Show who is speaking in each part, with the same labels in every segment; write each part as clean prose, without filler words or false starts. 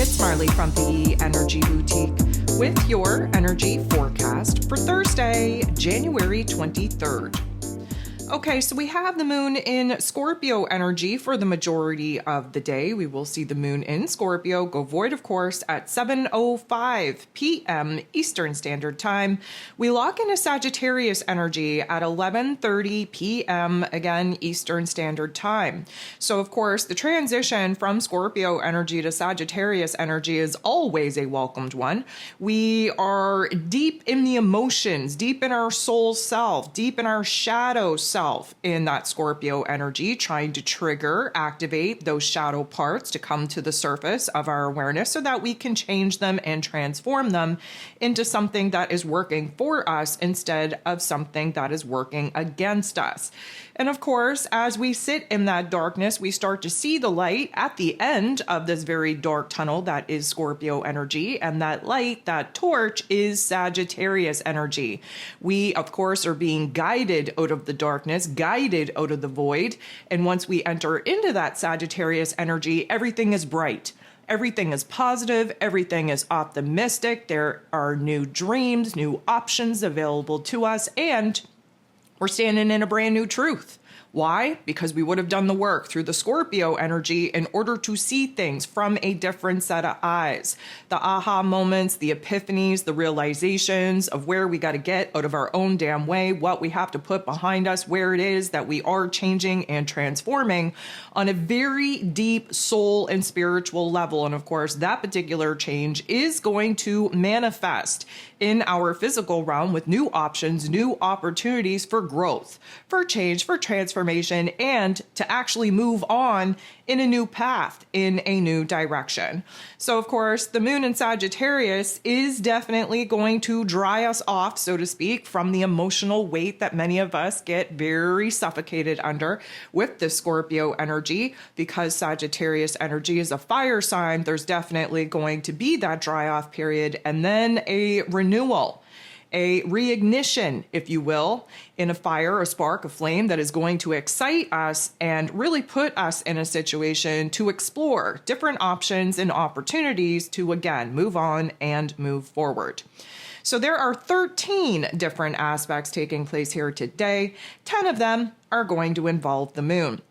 Speaker 1: it's Marley from the Energy Boutique with your energy forecast for Thursday, January 23rd. Okay, so we have the moon in Scorpio energy for the majority of the day. We will see the moon in Scorpio go void, of course, at 7:05 p.m. Eastern Standard Time. We lock into Sagittarius energy at 11:30 p.m. again Eastern Standard Time. So, of course, the transition from Scorpio energy to Sagittarius energy is always a welcomed one. We are deep in the emotions, deep in our soul self, deep in our shadow self in that Scorpio energy, trying to trigger, activate those shadow parts to come to the surface of our awareness so that we can change them and transform them into something that is working for us instead of something that is working against us. And of course, as we sit in that darkness, we start to see the light at the end of this very dark tunnel that is Scorpio energy. And that light, that torch, is Sagittarius energy. We, of course, are being guided out of the darkness, guided out of the void. And once we enter into that Sagittarius energy, everything is bright. Everything is positive. Everything is optimistic. There are new dreams, new options available to us. And we're standing in a brand new truth. Why? Because we would have done the work through the Scorpio energy in order to see things from a different set of eyes. The aha moments, the epiphanies, the realizations of where we got to get out of our own damn way, what we have to put behind us, where it is that we are changing and transforming on a very deep soul and spiritual level. And of course, that particular change is going to manifest in our physical realm with new options, new opportunities for growth, for change, for transformation, and to actually move on in a new path, in a new direction. So, of course, the moon in Sagittarius is definitely going to dry us off, so to speak, from the emotional weight that many of us get very suffocated under with the Scorpio energy. Because Sagittarius energy is a fire sign, there's definitely going to be that dry off period and then a renewal, a reignition, if you will, in a fire, a spark, a flame that is going to excite us and really put us in a situation to explore different options and opportunities to, again, move on and move forward. So there are 13 different aspects taking place here today. 10 of them are going to involve the moon.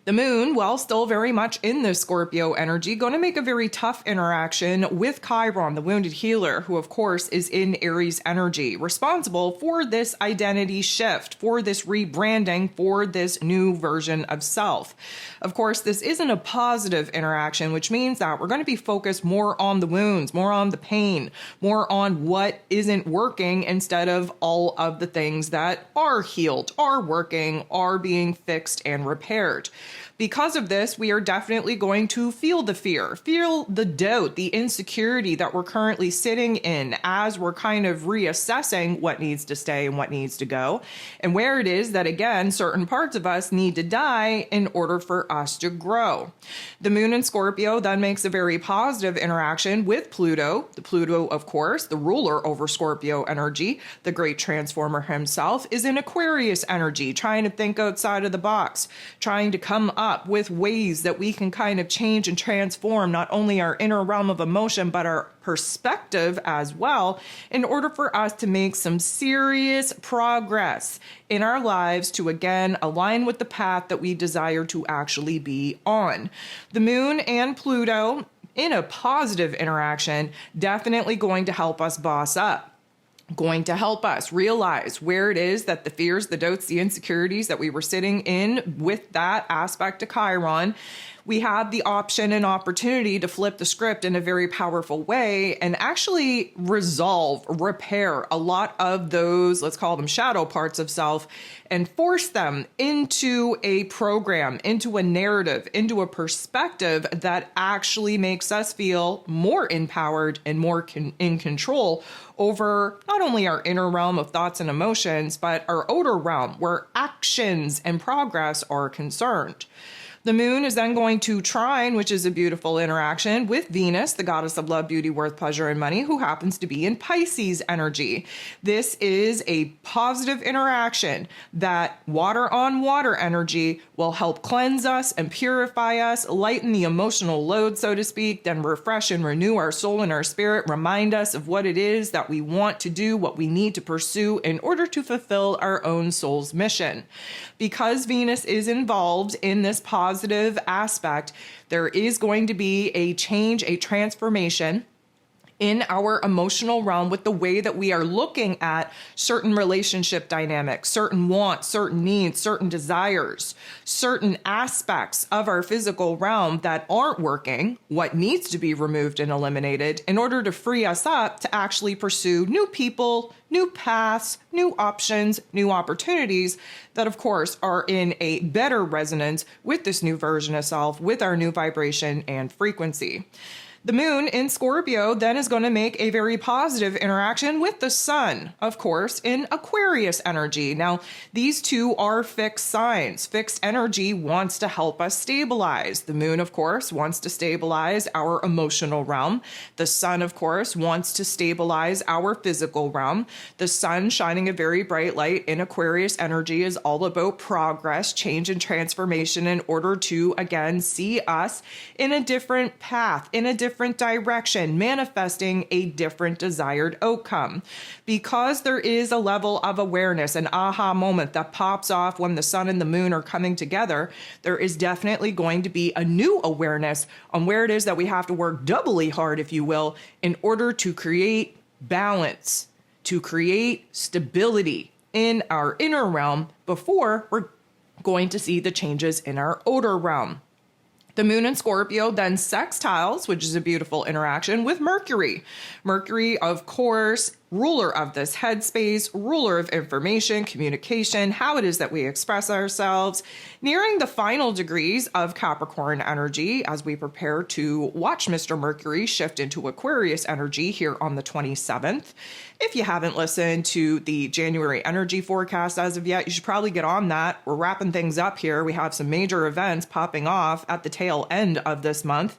Speaker 1: The moon, while still very much in the Scorpio energy, going to make a very tough interaction with Chiron, the wounded healer, who of course is in Aries energy, responsible for this identity shift, for this rebranding, for this new version of self. Of course, this isn't a positive interaction, which means that we're going to be focused more on the wounds, more on the pain, more on what isn't working instead of all of the things that are healed, are working, are being fixed and repaired. Because of this, we are definitely going to feel the fear, feel the doubt, the insecurity that we're currently sitting in as we're kind of reassessing what needs to stay and what needs to go, and where it is that, again, certain parts of us need to die in order for us to grow. The moon in Scorpio then makes a very positive interaction with Pluto. The Pluto, of course, the ruler over Scorpio energy, the great transformer himself, is in Aquarius energy, trying to think outside of the box, trying to come up with ways that we can kind of change and transform not only our inner realm of emotion, but our perspective as well, in order for us to make some serious progress in our lives to, again, align with the path that we desire to actually be on. The moon and Pluto in a positive interaction, definitely going to help us boss up. Going to help us realize where it is that the fears, the doubts, the insecurities that we were sitting in with that aspect of Chiron, we had the option and opportunity to flip the script in a very powerful way and actually resolve, repair a lot of those, let's call them shadow parts of self, and force them into a program, into a narrative, into a perspective that actually makes us feel more empowered and more in control over not only our inner realm of thoughts and emotions, but our outer realm where actions and progress are concerned. The moon is then going to trine, which is a beautiful interaction, with Venus, the goddess of love, beauty, worth, pleasure, and money, who happens to be in Pisces energy. This is a positive interaction that water on water energy will help cleanse us and purify us, lighten the emotional load, so to speak, then refresh and renew our soul and our spirit, remind us of what it is that we want to do, what we need to pursue in order to fulfill our own soul's mission. Because Venus is involved in this positive aspect, there is going to be a change, a transformation in our emotional realm with the way that we are looking at certain relationship dynamics, certain wants, certain needs, certain desires, certain aspects of our physical realm that aren't working, what needs to be removed and eliminated in order to free us up to actually pursue new people, new paths, new options, new opportunities that, of course, are in a better resonance with this new version of self, with our new vibration and frequency. The moon in Scorpio then is going to make a very positive interaction with the sun, of course, in Aquarius energy. Now, these two are fixed signs. Fixed energy wants to help us stabilize. The moon, of course, wants to stabilize our emotional realm. The sun, of course, wants to stabilize our physical realm. The sun shining a very bright light in Aquarius energy is all about progress, change, and transformation in order to, again, see us in a different path, in a different direction, manifesting a different desired outcome. Because there is a level of awareness, an aha moment that pops off when the sun and the moon are coming together, there is definitely going to be a new awareness on where it is that we have to work doubly hard, if you will, in order to create balance, to create stability in our inner realm before we're going to see the changes in our outer realm. The moon in Scorpio then sextiles, which is a beautiful interaction, with Mercury. Mercury, of course, ruler of this headspace, ruler of information, communication, how it is that we express ourselves, nearing the final degrees of Capricorn energy as we prepare to watch Mr. Mercury shift into Aquarius energy here on the 27th. If you haven't listened to the January energy forecast as of yet, you should probably get on that. We're wrapping things up here. We have some major events popping off at the tail end of this month.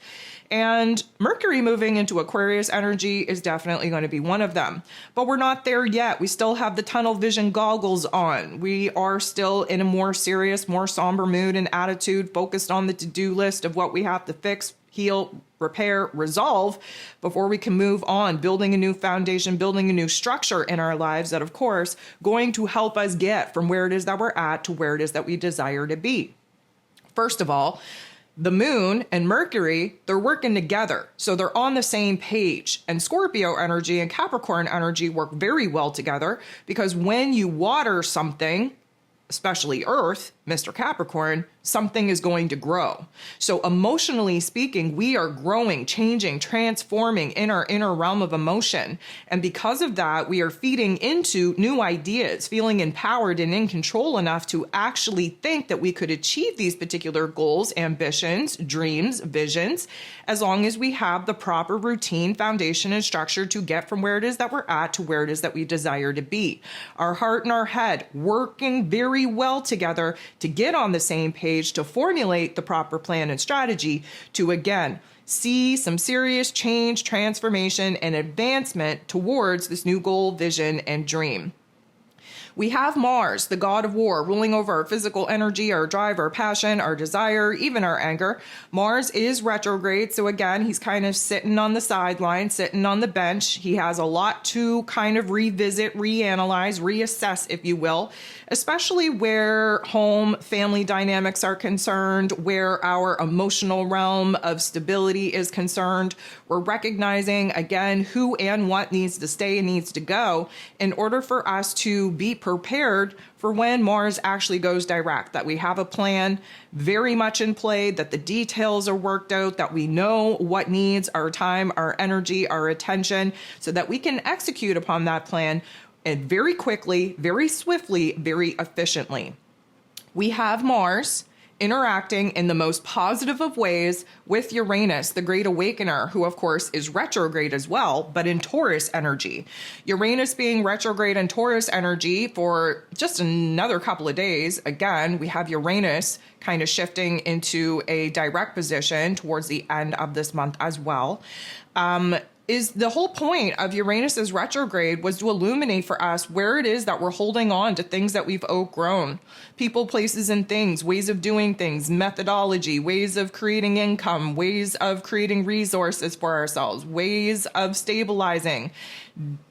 Speaker 1: And Mercury moving into Aquarius energy is definitely going to be one of them. But we're not there yet. We still have the tunnel vision goggles on. We are still in a more serious, more somber mood and attitude, focused on the to-do list of what we have to fix, heal, repair, resolve before we can move on, building a new foundation, building a new structure in our lives that, of course, going to help us get from where it is that we're at to where it is that we desire to be. First of all, the moon and Mercury, they're working together. So they're on the same page. And Scorpio energy and Capricorn energy work very well together because when you water something, especially Earth, Mr. Capricorn, something is going to grow. So emotionally speaking, we are growing, changing, transforming in our inner realm of emotion. And because of that, we are feeding into new ideas, feeling empowered and in control enough to actually think that we could achieve these particular goals, ambitions, dreams, visions, as long as we have the proper routine, foundation, and structure to get from where it is that we're at to where it is that we desire to be. Our heart and our head working very well together to get on the same page, to formulate the proper plan and strategy to, again, see some serious change, transformation, and advancement towards this new goal, vision, and dream. We have Mars, the god of war, ruling over our physical energy, our drive, our passion, our desire, even our anger. Mars is retrograde, so again, he's kind of sitting on the sideline, sitting on the bench. He has a lot to kind of revisit, reanalyze, reassess, if you will, especially where home, family dynamics are concerned, where our emotional realm of stability is concerned. We're recognizing, again, who and what needs to stay and needs to go in order for us to be prepared for when Mars actually goes direct, that we have a plan very much in play, that the details are worked out, that we know what needs our time, our energy, our attention, so that we can execute upon that plan and very quickly, very swiftly, very efficiently. We have Mars interacting in the most positive of ways with Uranus, the Great Awakener, who of course is retrograde as well, but in Taurus energy. Uranus being retrograde in Taurus energy for just another couple of days. Again, we have Uranus kind of shifting into a direct position towards the end of this month as well. Is the whole point of Uranus's retrograde was to illuminate for us where it is that we're holding on to things that we've outgrown. People, places, and things, ways of doing things, methodology, ways of creating income, ways of creating resources for ourselves, ways of stabilizing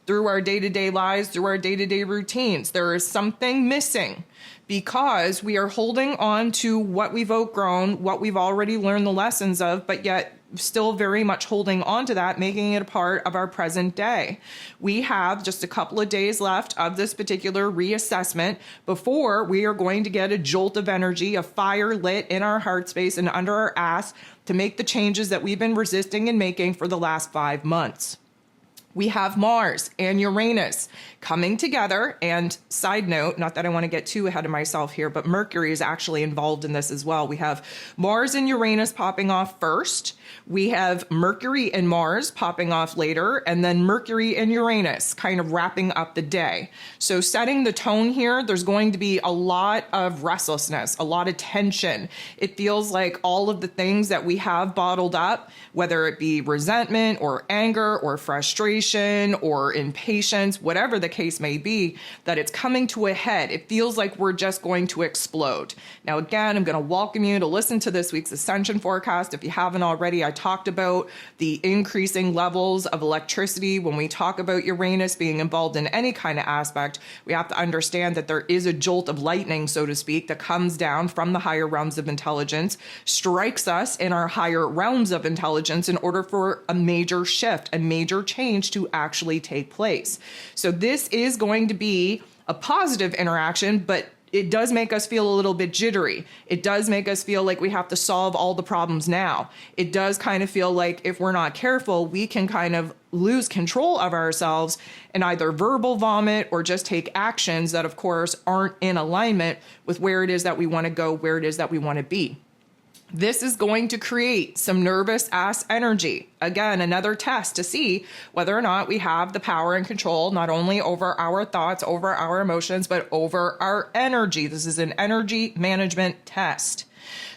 Speaker 1: through our day-to-day lives, through our day-to-day routines. There is something missing because we are holding on to what we've outgrown, what we've already learned the lessons of, but yet still very much holding on to that, making it a part of our present day. We have just a couple of days left of this particular reassessment before we are going to get a jolt of energy, a fire lit in our heart space and under our ass to make the changes that we've been resisting and making for the last 5 months. We have Mars and Uranus coming together. And side note, not that I want to get too ahead of myself here, but Mercury is actually involved in this as well. We have Mars and Uranus popping off first. We have Mercury and Mars popping off later, and then Mercury and Uranus kind of wrapping up the day. So setting the tone here, there's going to be a lot of restlessness, a lot of tension. It feels like all of the things that we have bottled up, whether it be resentment or anger or frustration or impatience, whatever the case may be, that it's coming to a head. It feels like we're just going to explode. Now, again, I'm going to welcome you to listen to this week's Ascension forecast. If you haven't already, I talked about the increasing levels of electricity. When we talk about Uranus being involved in any kind of aspect, we have to understand that there is a jolt of lightning, so to speak, that comes down from the higher realms of intelligence, strikes us in our higher realms of intelligence in order for a major shift, a major change to actually take place. So this is going to be a positive interaction, but it does make us feel a little bit jittery. It does make us feel like we have to solve all the problems now. It does kind of feel like if we're not careful, we can kind of lose control of ourselves and either verbal vomit or just take actions that, of course, aren't in alignment with where it is that we want to go, where it is that we want to be. This is going to create some nervous ass energy. Again, another test to see whether or not we have the power and control, not only over our thoughts, over our emotions, but over our energy. This is an energy management test.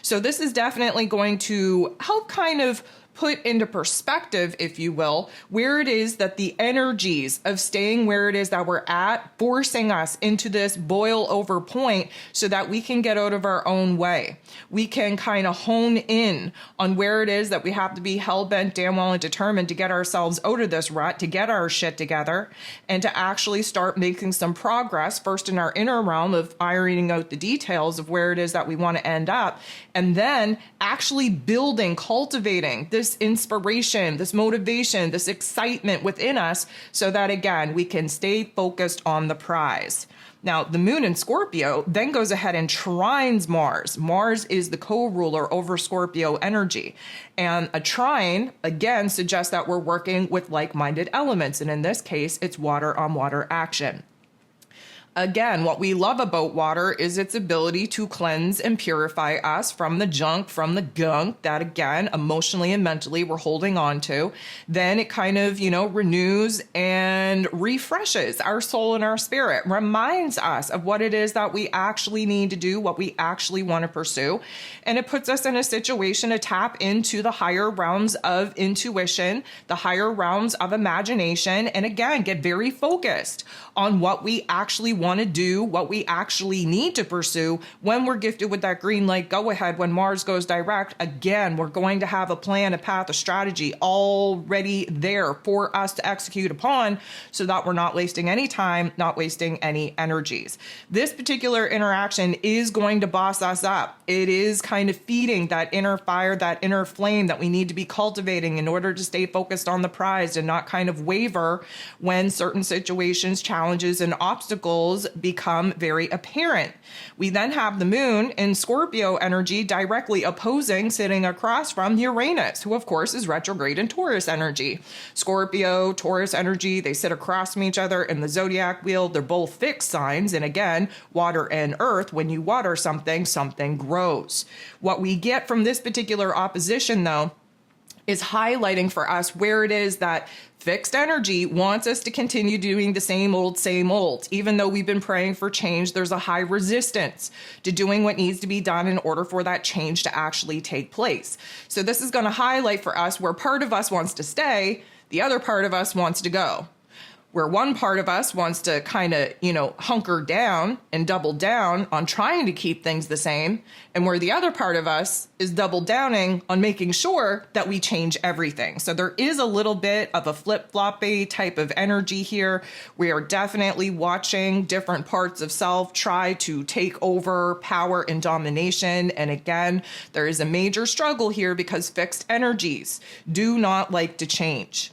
Speaker 1: So this is definitely going to help kind of put into perspective, if you will, where it is that the energies of staying where it is that we're at, forcing us into this boil over point so that we can get out of our own way. We can kind of hone in on where it is that we have to be hell-bent, damn well and determined to get ourselves out of this rut, to get our shit together, and to actually start making some progress, first in our inner realm of ironing out the details of where it is that we want to end up, and then actually building, cultivating this inspiration, this motivation, this excitement within us so that, again, we can stay focused on the prize. Now, the moon in Scorpio then goes ahead and trines Mars. Mars is the co-ruler over Scorpio energy. And a trine, again, suggests that we're working with like-minded elements. And in this case, it's water on water action. Again, what we love about water is its ability to cleanse and purify us from the junk, from the gunk that, again, emotionally and mentally we're holding on to. Then it kind of, renews and refreshes our soul and our spirit, reminds us of what it is that we actually need to do, what we actually want to pursue. And it puts us in a situation to tap into the higher realms of intuition, the higher realms of imagination, and again, get very focused on what we actually want to do, what we actually need to pursue when we're gifted with that green light go ahead. When Mars goes direct, again, we're going to have a plan, a path, a strategy already there for us to execute upon so that we're not wasting any time, not wasting any energies. This particular interaction is going to boss us up. It is kind of feeding that inner fire, that inner flame that we need to be cultivating in order to stay focused on the prize and not kind of waver when certain situations, challenges, and obstacles obstacles become very apparent. We then have the moon in Scorpio energy directly opposing, sitting across from Uranus, who of course is retrograde in Taurus energy. Scorpio, Taurus energy, they sit across from each other in the zodiac wheel. They're both fixed signs. And again, water and earth, when you water something, something grows. What we get from this particular opposition, though, is highlighting for us where it is that fixed energy wants us to continue doing the same old, same old. Even though we've been praying for change, there's a high resistance to doing what needs to be done in order for that change to actually take place. So this is going to highlight for us where part of us wants to stay, the other part of us wants to go. Where one part of us wants to kind of, hunker down and double down on trying to keep things the same, and where the other part of us is double downing on making sure that we change everything. So there is a little bit of a flip-floppy type of energy here. We are definitely watching different parts of self try to take over power and domination. And again, there is a major struggle here because fixed energies do not like to change.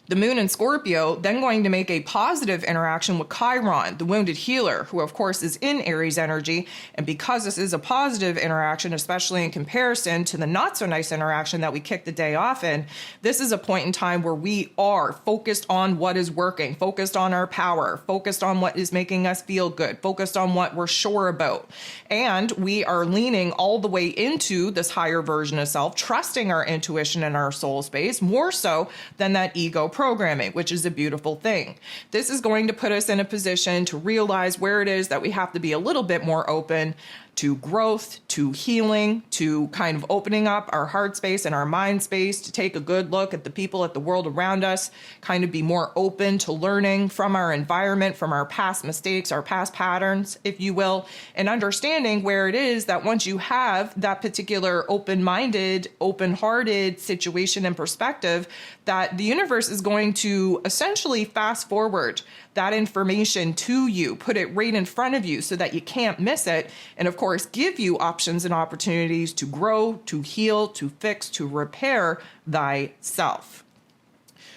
Speaker 1: The moon in Scorpio then going to make a positive interaction with Chiron, the wounded healer, who of course is in Aries energy. And because this is a positive interaction, especially in comparison to the not so nice interaction that we kicked the day off in, this is a point in time where we are focused on what is working, focused on our power, focused on what is making us feel good, focused on what we're sure about. And we are leaning all the way into this higher version of self, trusting our intuition and our soul space more so than that ego programming, which is a beautiful thing. This is going to put us in a position to realize where it is that we have to be a little bit more open to growth, to healing, to kind of opening up our heart space and our mind space, to take a good look at the people, at the world around us, kind of be more open to learning from our environment, from our past mistakes, our past patterns, if you will, and understanding where it is that once you have that particular open-minded, open-hearted situation and perspective, that the universe is going to essentially fast forward that information to you, put it right in front of you so that you can't miss it. And of course, give you options and opportunities to grow, to heal, to fix, to repair thyself.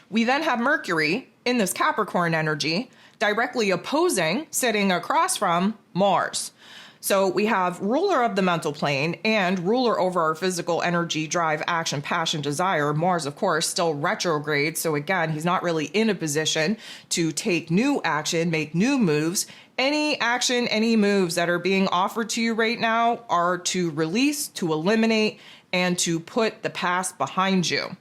Speaker 1: We then have Mercury in this Capricorn energy directly opposing, sitting across from Mars. So we have ruler of the mental plane and ruler over our physical energy, drive, action, passion, desire. Mars, of course, still retrograde. So again, he's not really in a position to take new action, make new moves. Any action, any moves that are being offered to you right now are to release, to eliminate, and to put the past behind you.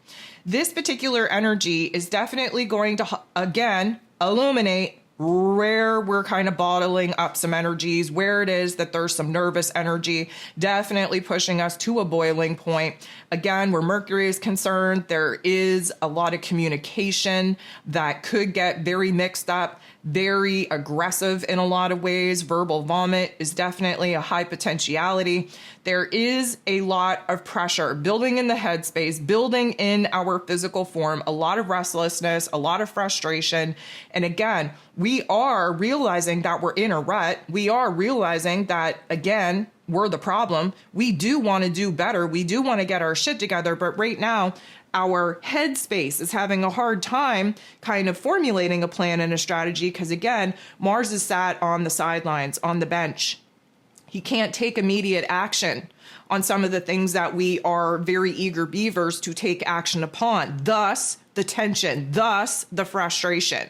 Speaker 1: This particular energy is definitely going to, again, illuminate where we're kind of bottling up some energies, where it is that there's some nervous energy, definitely pushing us to a boiling point. Again, where Mercury is concerned, there is a lot of communication that could get very mixed up, very aggressive in a lot of ways. Verbal vomit is definitely a high potentiality. There is a lot of pressure building in the headspace, building in our physical form, a lot of restlessness, a lot of frustration. And again, we are realizing that we're in a rut. We are realizing that, again, we're the problem. We do want to do better. We do want to get our shit together. But right now, our headspace is having a hard time kind of formulating a plan and a strategy because, again, Mars is sat on the sidelines, on the bench. He can't take immediate action on some of the things that we are very eager beavers to take action upon. Thus, the tension, thus, the frustration.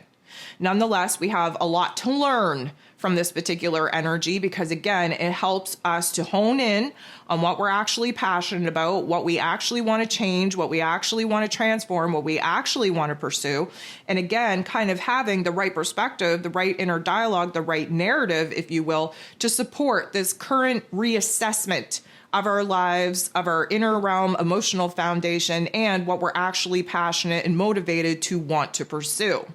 Speaker 1: Nonetheless, we have a lot to learn from this particular energy because, again, it helps us to hone in on what we're actually passionate about, what we actually want to change, what we actually want to transform, what we actually want to pursue. And again, kind of having the right perspective, the right inner dialogue, the right narrative, if you will, to support this current reassessment of our lives, of our inner realm, emotional foundation, and what we're actually passionate and motivated to want to pursue.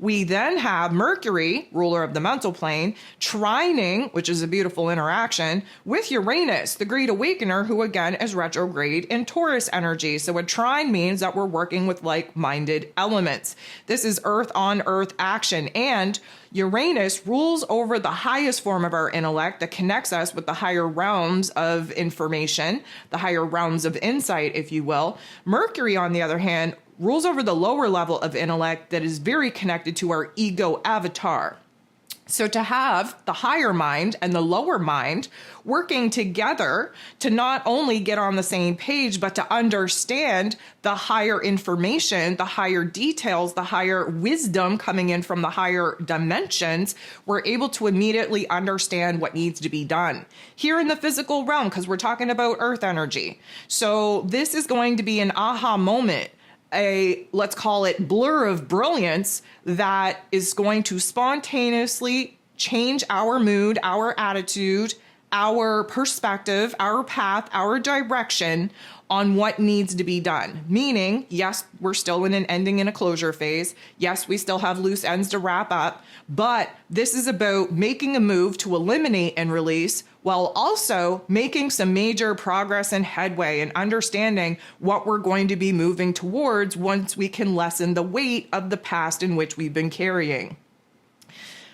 Speaker 1: We then have Mercury, ruler of the mental plane, trining, which is a beautiful interaction, with Uranus, the Great Awakener, who again is retrograde in Taurus energy. So a trine means that we're working with like-minded elements. This is earth on earth action, and Uranus rules over the highest form of our intellect that connects us with the higher realms of information, the higher realms of insight, if you will. Mercury, on the other hand, rules over the lower level of intellect that is very connected to our ego avatar. So to have the higher mind and the lower mind working together to not only get on the same page, but to understand the higher information, the higher details, the higher wisdom coming in from the higher dimensions, we're able to immediately understand what needs to be done here in the physical realm, because we're talking about earth energy. So this is going to be an aha moment, let's call it blur of brilliance that is going to spontaneously change our mood, our attitude, our perspective, our path, our direction on what needs to be done. Meaning, yes, we're still in an ending and a closure phase. Yes, we still have loose ends to wrap up, but this is about making a move to eliminate and release while also making some major progress and headway and understanding what we're going to be moving towards once we can lessen the weight of the past in which we've been carrying.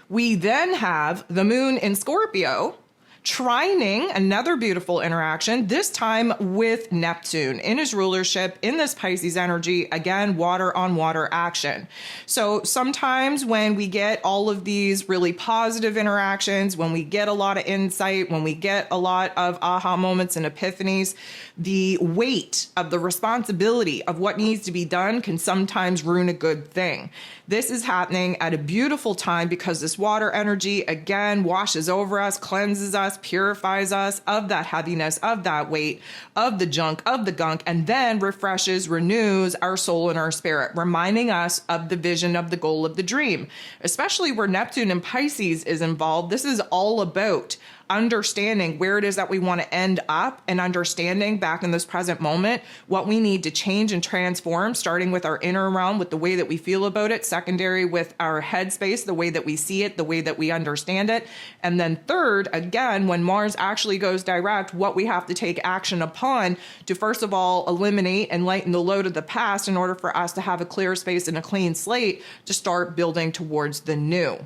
Speaker 1: We then have the moon in Scorpio, trining, another beautiful interaction, this time with Neptune in his rulership in this Pisces energy. Again, water on water action. So sometimes when we get all of these really positive interactions, when we get a lot of insight, when we get a lot of aha moments and epiphanies, the weight of the responsibility of what needs to be done can sometimes ruin a good thing. This is happening at a beautiful time because this water energy, again, washes over us, cleanses us, purifies us of that heaviness, of that weight, of the junk, of the gunk, and then refreshes, renews our soul and our spirit, reminding us of the vision, of the goal, of the dream. Especially where Neptune and Pisces is involved, this is all about understanding where it is that we want to end up and understanding back in this present moment what we need to change and transform, starting with our inner realm, with the way that we feel about it, secondary with our headspace, the way that we see it, the way that we understand it, and then third, again, when Mars actually goes direct, what we have to take action upon to first of all eliminate and lighten the load of the past in order for us to have a clear space and a clean slate to start building towards the new.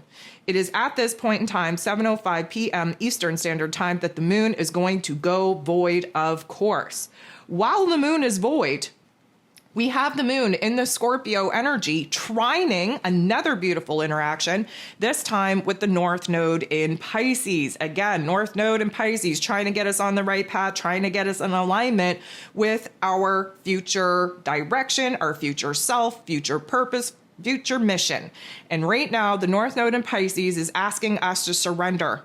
Speaker 1: It is at this point in time, 7:05 p.m. Eastern Standard Time, that the moon is going to go void, of course. While the moon is void, we have the moon in the Scorpio energy trining, another beautiful interaction, this time with the North Node in Pisces. Again, North Node in Pisces, trying to get us on the right path, trying to get us in alignment with our future direction, our future self, future purpose, future mission. And right now, the North Node in Pisces is asking us to surrender,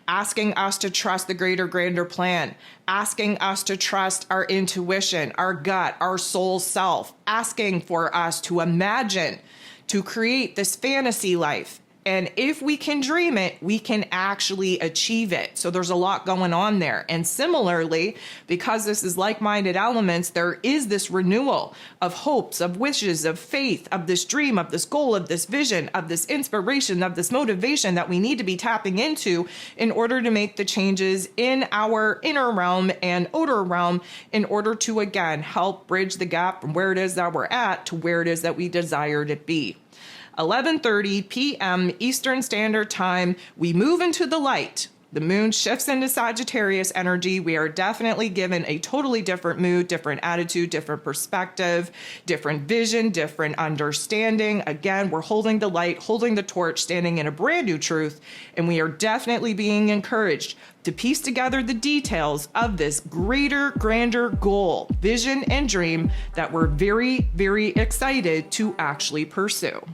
Speaker 1: asking us to trust the greater, grander plan, asking us to trust our intuition, our gut, our soul self, asking for us to imagine, to create this fantasy life. And if we can dream it, we can actually achieve it. So there's a lot going on there. And similarly, because this is like-minded elements, there is this renewal of hopes, of wishes, of faith, of this dream, of this goal, of this vision, of this inspiration, of this motivation that we need to be tapping into in order to make the changes in our inner realm and outer realm in order to, again, help bridge the gap from where it is that we're at to where it is that we desire to be. 11:30 p.m. Eastern Standard Time, we move into the light. The moon shifts into Sagittarius energy. We are definitely given a totally different mood, different attitude, different perspective, different vision, different understanding. Again, we're holding the light, holding the torch, standing in a brand new truth, and we are definitely being encouraged to piece together the details of this greater, grander goal, vision, and dream that we're very, very excited to actually pursue.